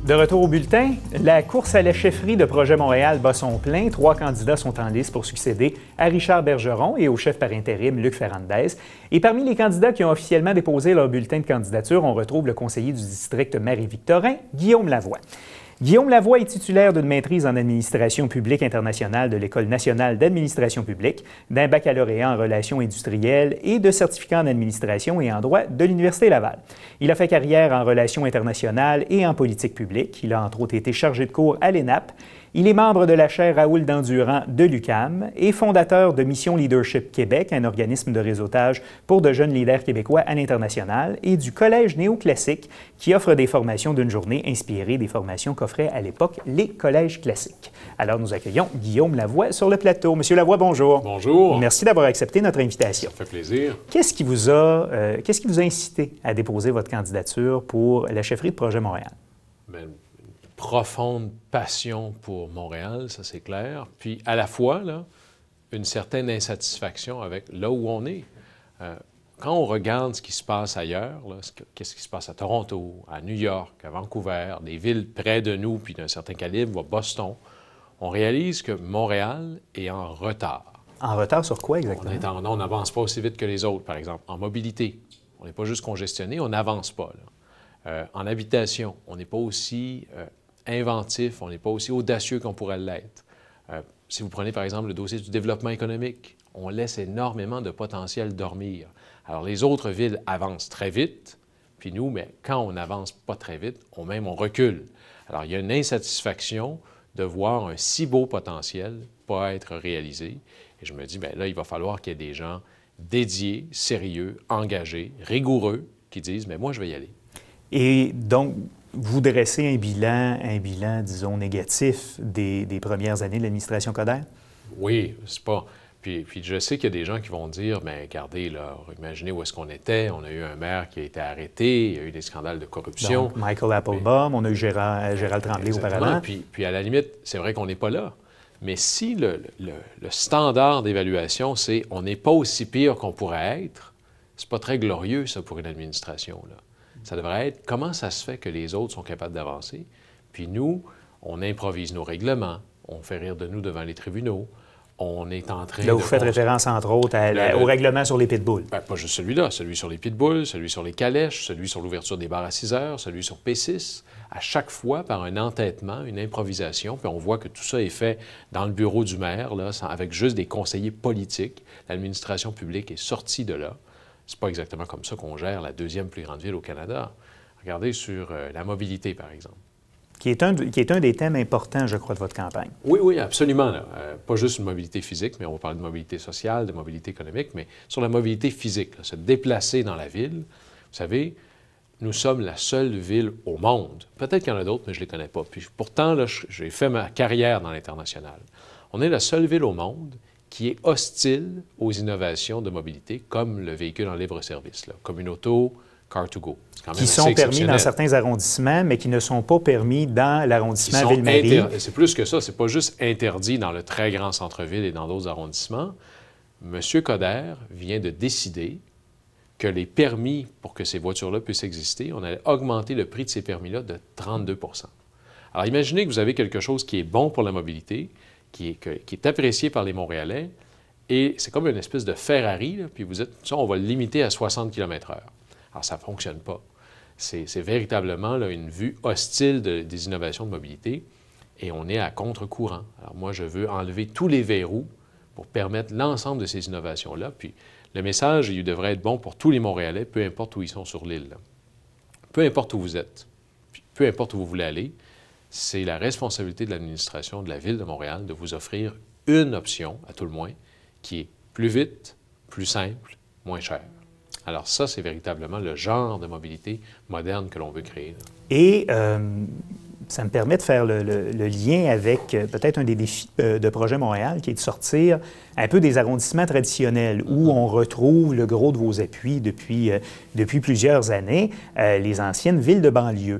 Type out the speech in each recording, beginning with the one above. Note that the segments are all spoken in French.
De retour au bulletin, la course à la chefferie de Projet Montréal bat son plein. 3 candidats sont en lice pour succéder à Richard Bergeron et au chef par intérim Luc Ferrandez. Et parmi les candidats qui ont officiellement déposé leur bulletin de candidature, on retrouve le conseiller du district Marie-Victorin, Guillaume Lavoie. Guillaume Lavoie est titulaire d'une maîtrise en administration publique internationale de l'École nationale d'administration publique, d'un baccalauréat en relations industrielles et de certificat en administration et en droit de l'Université Laval. Il a fait carrière en relations internationales et en politique publique. Il a entre autres été chargé de cours à l'ENAP. Il est membre de la chaire Raoul Dandurand de l'UQAM et fondateur de Mission Leadership Québec, un organisme de réseautage pour de jeunes leaders québécois à l'international, et du Collège néoclassique qui offre des formations d'une journée inspirées des formations qu'offraient à l'époque les collèges classiques. Alors nous accueillons Guillaume Lavoie sur le plateau. Monsieur Lavoie, bonjour. Bonjour. Merci d'avoir accepté notre invitation. Ça fait plaisir. Qu'est-ce qui vous a incité à déposer votre candidature pour la chefferie de Projet Montréal? Bien, profonde passion pour Montréal, ça c'est clair. Puis à la fois, là, une certaine insatisfaction avec là où on est. Quand on regarde ce qui se passe ailleurs, qu'est-ce qui se passe à Toronto, à New York, à Vancouver, des villes près de nous, puis d'un certain calibre, à Boston, on réalise que Montréal est en retard. En retard sur quoi exactement? On n'avance pas aussi vite que les autres, par exemple. En mobilité, on n'est pas juste congestionné, on n'avance pas. En habitation, on n'est pas aussi inventif, on n'est pas aussi audacieux qu'on pourrait l'être. Si vous prenez par exemple le dossier du développement économique, on laisse énormément de potentiel dormir. Alors les autres villes avancent très vite, puis nous, mais quand on n'avance pas très vite, on recule. Alors il y a une insatisfaction de voir un si beau potentiel pas être réalisé. Et je me dis, bien là, il va falloir qu'il y ait des gens dédiés, sérieux, engagés, rigoureux, qui disent, mais moi, je vais y aller. Et donc, vous dressez un bilan, disons, négatif des premières années de l'administration Coderre? Oui, c'est pas... Puis je sais qu'il y a des gens qui vont dire, bien, regardez, là, imaginez où est-ce qu'on était. On a eu un maire qui a été arrêté, il y a eu des scandales de corruption. Donc, Michael Applebaum, on a eu Gérald Tremblay auparavant. Puis à la limite, c'est vrai qu'on n'est pas là. Mais si le standard d'évaluation, c'est on n'est pas aussi pire qu'on pourrait être, c'est pas très glorieux, ça, pour une administration, là. Ça devrait être comment ça se fait que les autres sont capables d'avancer. Puis nous, on improvise nos règlements, on fait rire de nous devant les tribunaux, on est en train de... Là, vous faites référence, entre autres, au règlement sur les pitbulls. Bien, pas juste celui-là, celui sur les pitbulls, celui sur les calèches, celui sur l'ouverture des bars à 6 heures, celui sur P6. À chaque fois, par un entêtement, une improvisation, puis on voit que tout ça est fait dans le bureau du maire, là, avec juste des conseillers politiques. L'administration publique est sortie de là. C'est pas exactement comme ça qu'on gère la deuxième plus grande ville au Canada. Regardez sur la mobilité, par exemple. Qui est un des thèmes importants, je crois, de votre campagne. Oui, oui, absolument. Pas juste une mobilité physique, mais on va parler de mobilité sociale, de mobilité économique, mais sur la mobilité physique, là, se déplacer dans la ville. Vous savez, nous sommes la seule ville au monde. Peut-être qu'il y en a d'autres, mais je ne les connais pas. Puis pourtant, là, j'ai fait ma carrière dans l'international. On est la seule ville au monde qui est hostile aux innovations de mobilité, comme le véhicule en libre-service, comme une auto, Car2Go. Qui sont permis dans certains arrondissements, mais qui ne sont pas permis dans l'arrondissement Ville-Marie. C'est plus que ça, c'est pas juste interdit dans le très grand centre-ville et dans d'autres arrondissements. M. Coderre vient de décider que les permis pour que ces voitures-là puissent exister, on allait augmenter le prix de ces permis-là de 32 %. Alors imaginez que vous avez quelque chose qui est bon pour la mobilité, qui est apprécié par les Montréalais, et c'est comme une espèce de Ferrari, là, puis vous êtes, ça, on va le limiter à 60 km/h. Alors, ça ne fonctionne pas. C'est véritablement là, une vue hostile des innovations de mobilité, et on est à contre-courant. Alors, moi, je veux enlever tous les verrous pour permettre l'ensemble de ces innovations-là, puis le message, il devrait être bon pour tous les Montréalais, peu importe où ils sont sur l'île. Peu importe où vous êtes, puis peu importe où vous voulez aller, c'est la responsabilité de l'administration de la Ville de Montréal de vous offrir une option, à tout le moins, qui est plus vite, plus simple, moins cher. Alors ça, c'est véritablement le genre de mobilité moderne que l'on veut créer. Et ça me permet de faire le lien avec peut-être un des défis de Projet Montréal, qui est de sortir un peu des arrondissements traditionnels où on retrouve le gros de vos appuis depuis plusieurs années, les anciennes villes de banlieue.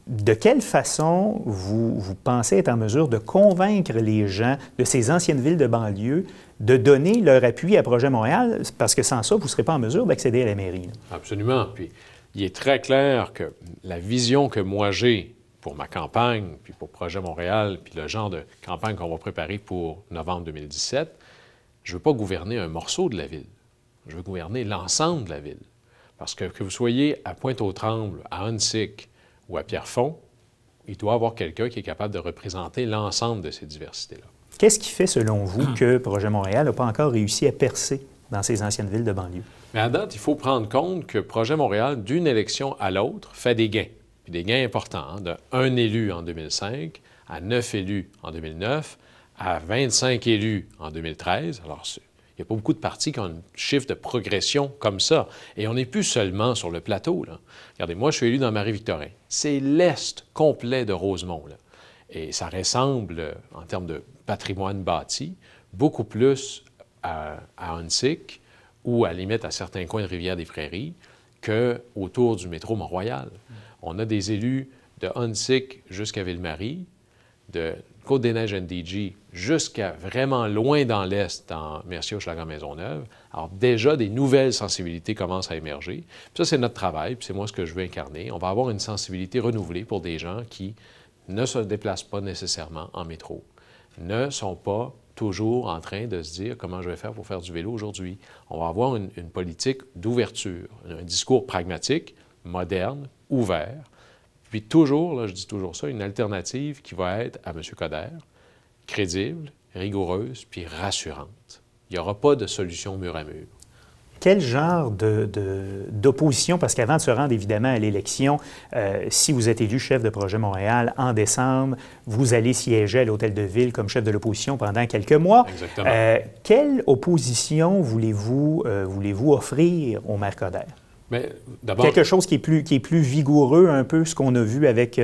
De quelle façon vous pensez être en mesure de convaincre les gens de ces anciennes villes de banlieue de donner leur appui à Projet Montréal? Parce que sans ça, vous ne serez pas en mesure d'accéder à la mairie. Absolument. Puis il est très clair que la vision que moi j'ai pour ma campagne, puis pour Projet Montréal, puis le genre de campagne qu'on va préparer pour novembre 2017, je ne veux pas gouverner un morceau de la ville. Je veux gouverner l'ensemble de la ville. Parce que vous soyez à Pointe-aux-Trembles, à Huntsic ou à Pierrefonds, il doit y avoir quelqu'un qui est capable de représenter l'ensemble de ces diversités-là. Qu'est-ce qui fait, selon vous, que Projet Montréal n'a pas encore réussi à percer dans ces anciennes villes de banlieue? Mais à date, il faut prendre compte que Projet Montréal, d'une élection à l'autre, fait des gains. Puis des gains importants, hein, de 1 élu en 2005 à 9 élus en 2009 à 25 élus en 2013. Alors, il n'y a pas beaucoup de partis qui ont un chiffre de progression comme ça. Et on n'est plus seulement sur le plateau, là. Regardez, moi, je suis élu dans Marie-Victorin. C'est l'est complet de Rosemont, là. Et ça ressemble, en termes de patrimoine bâti, beaucoup plus à Huntsic ou, à la limite, à certains coins de Rivière-des-Prairies qu'autour du métro Mont-Royal. On a des élus de Huntsic jusqu'à Ville-Marie, de Côte-des-Neiges-NDG jusqu'à vraiment loin dans l'est, dans Mercier-Hochelaga-Maisonneuve. Alors déjà, des nouvelles sensibilités commencent à émerger. Puis ça, c'est notre travail, puis c'est moi ce que je veux incarner. On va avoir une sensibilité renouvelée pour des gens qui ne se déplacent pas nécessairement en métro, ne sont pas toujours en train de se dire comment je vais faire pour faire du vélo aujourd'hui. On va avoir une politique d'ouverture, un discours pragmatique, moderne, ouvert, puis toujours, là, je dis toujours ça, une alternative qui va être à M. Coderre, crédible, rigoureuse, puis rassurante. Il n'y aura pas de solution mur à mur. Quel genre d'opposition, parce qu'avant de se rendre évidemment à l'élection, si vous êtes élu chef de Projet Montréal en décembre, vous allez siéger à l'Hôtel de Ville comme chef de l'opposition pendant quelques mois. Exactement. Quelle opposition voulez-vous offrir au maire Coderre? Mais d'abord, quelque chose qui est plus vigoureux, un peu ce qu'on a vu avec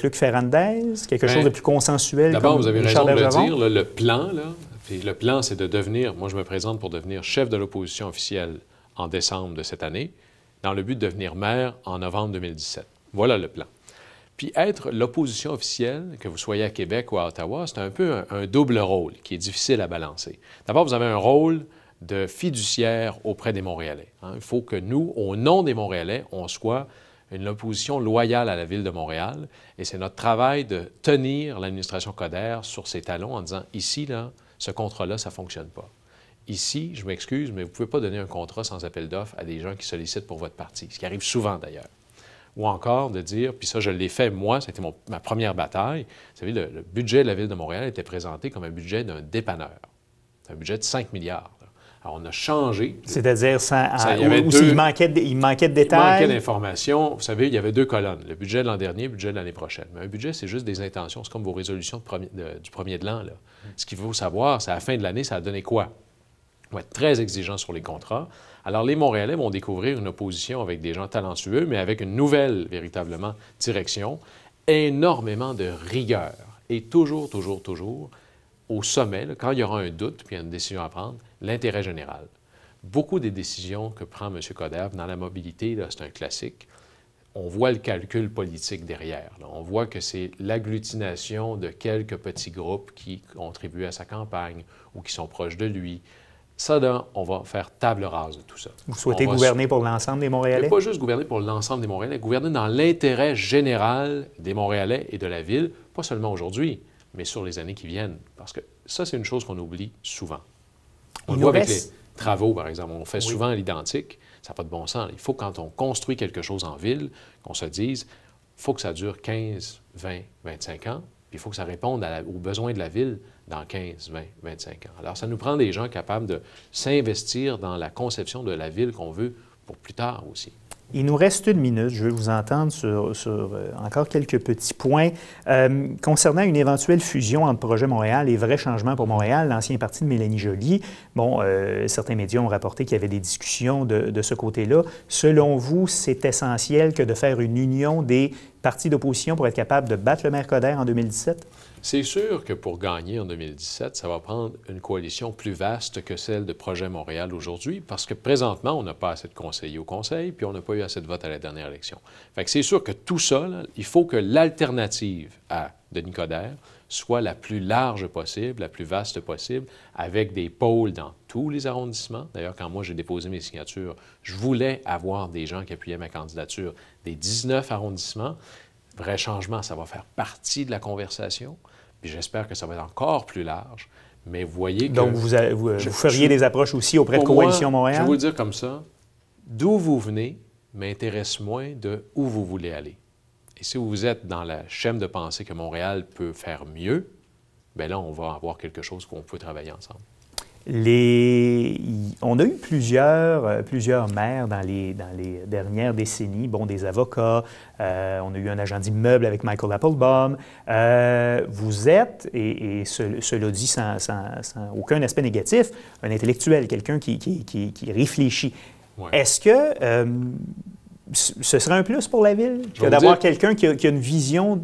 Luc Ferrandez, quelque chose de plus consensuel. D'abord, comme vous avez Richard raison de le Bergeron. dire, là, le plan, là, puis le plan, c'est de devenir, moi je me présente pour devenir chef de l'opposition officielle en décembre de cette année, dans le but de devenir maire en novembre 2017. Voilà le plan. Puis être l'opposition officielle, que vous soyez à Québec ou à Ottawa, c'est un peu un double rôle qui est difficile à balancer. D'abord, vous avez un rôle de fiduciaire auprès des Montréalais. Hein. Il faut que nous, au nom des Montréalais, on soit une opposition loyale à la Ville de Montréal. Et c'est notre travail de tenir l'administration Coderre sur ses talons en disant, ici, là, ce contrat-là, ça ne fonctionne pas. Ici, je m'excuse, mais vous ne pouvez pas donner un contrat sans appel d'offres à des gens qui sollicitent pour votre parti, ce qui arrive souvent d'ailleurs. Ou encore de dire, puis ça, je l'ai fait moi, c'était ma première bataille. Vous savez, le budget de la Ville de Montréal était présenté comme un budget d'un dépanneur. C'est un budget de 5 milliards. Alors, on a changé. C'est-à-dire, il manquait de détails. Il manquait d'informations. Vous savez, il y avait 2 colonnes. Le budget de l'an dernier, le budget de l'année prochaine. Mais un budget, c'est juste des intentions. C'est comme vos résolutions du premier de l'an. Ce qu'il faut savoir, c'est à la fin de l'année, ça a donné quoi? On va être très exigeant sur les contrats. Alors, les Montréalais vont découvrir une opposition avec des gens talentueux, mais avec une nouvelle, véritablement, direction, énormément de rigueur. Et toujours, au sommet, là, quand il y aura un doute puis il y a une décision à prendre, l'intérêt général. Beaucoup des décisions que prend M. Coderre dans la mobilité, c'est un classique. On voit le calcul politique derrière. Là. On voit que c'est l'agglutination de quelques petits groupes qui contribuent à sa campagne ou qui sont proches de lui. Ça, là, on va faire table rase de tout ça. Vous souhaitez gouverner pour l'ensemble des Montréalais? Pas juste gouverner pour l'ensemble des Montréalais, gouverner dans l'intérêt général des Montréalais et de la Ville, pas seulement aujourd'hui, mais sur les années qui viennent. Parce que ça, c'est une chose qu'on oublie souvent. On le voit avec les travaux, par exemple. On fait souvent à l'identique. Ça n'a pas de bon sens. Il faut, quand on construit quelque chose en ville, qu'on se dise, il faut que ça dure 15, 20, 25 ans, puis il faut que ça réponde aux besoins de la ville dans 15, 20, 25 ans. Alors, ça nous prend des gens capables de s'investir dans la conception de la ville qu'on veut pour plus tard aussi. Il nous reste 1 minute. Je veux vous entendre sur encore quelques petits points. Concernant une éventuelle fusion entre Projet Montréal et Vrai Changement pour Montréal, l'ancien parti de Mélanie Joly, certains médias ont rapporté qu'il y avait des discussions de ce côté-là. Selon vous, c'est essentiel que de faire une union des partis d'opposition pour être capable de battre le maire Coderre en 2017? C'est sûr que pour gagner en 2017, ça va prendre une coalition plus vaste que celle de Projet Montréal aujourd'hui, parce que présentement, on n'a pas assez de conseillers au Conseil, puis on n'a pas eu assez de votes à la dernière élection. Fait que c'est sûr que tout ça, là, il faut que l'alternative à Denis Coderre soit la plus large possible, la plus vaste possible, avec des pôles dans tous les arrondissements. D'ailleurs, quand moi j'ai déposé mes signatures, je voulais avoir des gens qui appuyaient ma candidature des 19 arrondissements. Vrai changement, ça va faire partie de la conversation, puis j'espère que ça va être encore plus large. Mais vous voyez que... Donc, vous feriez des approches aussi auprès de Coalition Montréal? Je vais vous le dire comme ça, d'où vous venez m'intéresse moins de où vous voulez aller. Et si vous êtes dans la chaîne de penser que Montréal peut faire mieux, bien là, on va avoir quelque chose qu'on peut travailler ensemble. On a eu plusieurs maires dans les dernières décennies, bon, des avocats, on a eu un agent d'immeuble avec Michael Applebaum. Vous êtes, et cela dit sans aucun aspect négatif, un intellectuel, quelqu'un qui réfléchit. Ouais. Est-ce que ce serait un plus pour la Ville que d'avoir quelqu'un qui a une vision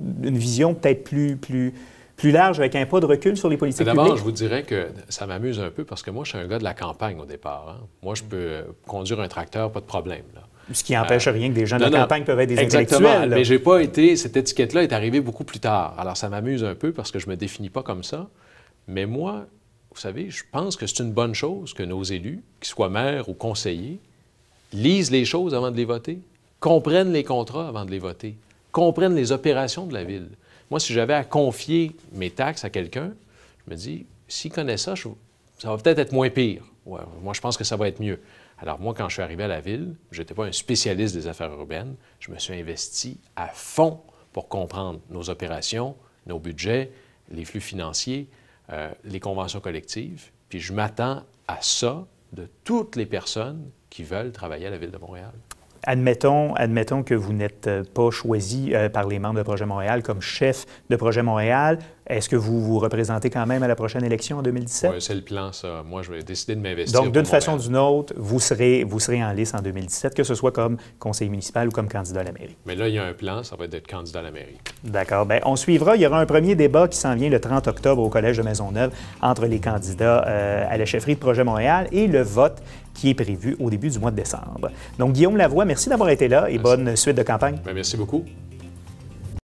peut-être plus large, avec un pas de recul sur les politiques publiques? D'abord, je vous dirais que ça m'amuse un peu parce que moi, je suis un gars de la campagne au départ. Hein. Moi, je peux conduire un tracteur, pas de problème. Là. Ce qui n'empêche rien que des gens de la campagne peuvent être des intellectuels. Exactement, mais j'ai pas été... Cette étiquette-là est arrivée beaucoup plus tard. Alors, ça m'amuse un peu parce que je me définis pas comme ça. Mais moi, vous savez, je pense que c'est une bonne chose que nos élus, qu'ils soient maires ou conseillers, lisent les choses avant de les voter, comprennent les contrats avant de les voter, comprennent les opérations de la Ville. Moi, si j'avais à confier mes taxes à quelqu'un, je me dis, s'il connaît ça, ça va peut-être être moins pire. Ouais, moi, je pense que ça va être mieux. Alors moi, quand je suis arrivé à la Ville, je n'étais pas un spécialiste des affaires urbaines. Je me suis investi à fond pour comprendre nos opérations, nos budgets, les flux financiers, les conventions collectives. Puis je m'attends à ça de toutes les personnes qui veulent travailler à la Ville de Montréal. Admettons que vous n'êtes pas choisi par les membres de Projet Montréal comme chef de Projet Montréal. Est-ce que vous vous représentez quand même à la prochaine élection en 2017? Oui, c'est le plan, ça. Moi, je vais décider de m'investir. Donc, d'une façon ou d'une autre, vous serez en lice en 2017, que ce soit comme conseiller municipal ou comme candidat à la mairie. Mais là, il y a un plan, ça va être d'être candidat à la mairie. D'accord. Bien, on suivra. Il y aura un premier débat qui s'en vient le 30 octobre au Collège de Maisonneuve entre les candidats à la chefferie de Projet Montréal et le vote qui est prévu au début du mois de décembre. Donc, Guillaume Lavoie, merci d'avoir été là et bonne suite de campagne. Bien, merci beaucoup.